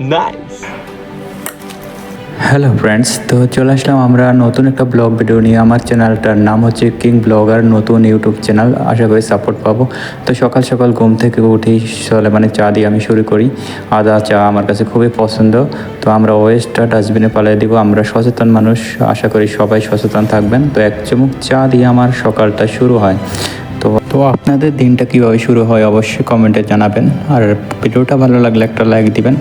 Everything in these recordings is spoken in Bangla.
নাইস। হ্যালো ফ্রেন্ডস, তো চলে আসলাম আমরা নতুন একটা ব্লগ ভিডিও নিয়ে। আমার চ্যানেলটার নাম হচ্ছে কিং ব্লগার, নতুন ইউটিউব চ্যানেল। আশা করি সাপোর্ট পাবো। তো সকাল সকাল ঘুম থেকে উঠেই মানে চা দিয়ে আমি শুরু করি। আদা চা আমার কাছে খুবই পছন্দ। তো আমরা ওয়েস্টটা ডাস্টবিনে পালিয়ে দিব। আমরা সচেতন মানুষ, আশা করি সবাই সচেতন থাকবেন। তো এক চুমুক চা দিয়ে আমার সকালটা শুরু হয়। তো আপনাদের দিনটা কীভাবে শুরু হয় অবশ্যই কমেন্টে জানাবেন। আর ভিডিওটা ভালো লাগলে একটা লাইক দিবেন।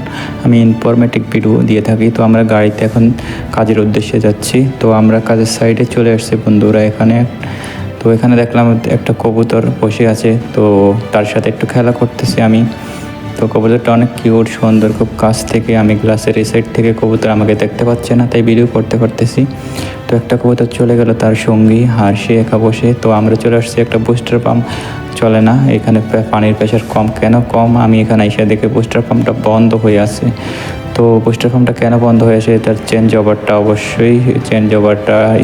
আমি ইনফরমেটিভ ভিডিও দিয়ে থাকি। তো আমরা গাড়িতে এখন কাজের উদ্দেশ্যে যাচ্ছি। তো আমরা কাজের সাইডে চলে আসছি বন্ধুরা এখানে। তো এখানে দেখলাম একটা কবুতর বসে আছে, তো তার সাথে একটু খেলা করতেছি আমি। তো কবুতরটা অনেক কিউট সুন্দর, খুব কাছ থেকে আমি গ্লাসের এই সাইড থেকে কবুতর আমাকে দেখতে পাচ্ছে না, তাই ভিডিও করতে পারতেছি। তো একটা কবুতর চলে গেল তার সঙ্গী, আর সে একা বসে। তো আমরা চলে আসছি একটা বুস্টার পাম্প, চলে না এখানে, পানির প্রেশার কম। কেন কম আমি এখানে এসে দেখে বুস্টার পাম্পটা বন্ধ হয়ে আছে। তো বুস্টার পাম্পটা কেন বন্ধ হয়ে আছে, তার চেঞ্জ ওভারটা অবশ্যই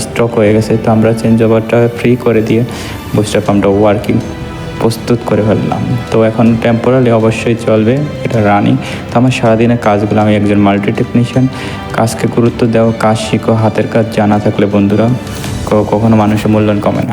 স্ট্রক হয়ে গেছে। তো আমরা চেঞ্জ ওভারটা ফ্রি করে দিয়ে বুস্টার পাম্পটা ওয়ার্কিং প্রস্তুত করে ফেললাম। তো এখন টেম্পোরারি অবশ্যই চলবে, এটা রানিং। তো আমার সারাদিনের কাজগুলো, আমি একজন মাল্টি টেকনিশিয়ান। কাজকে গুরুত্ব দাও, কাজ শিখো। হাতের কাজ জানা থাকলে বন্ধুরা কখনো মানুষের মূল্যায়ন কমে না।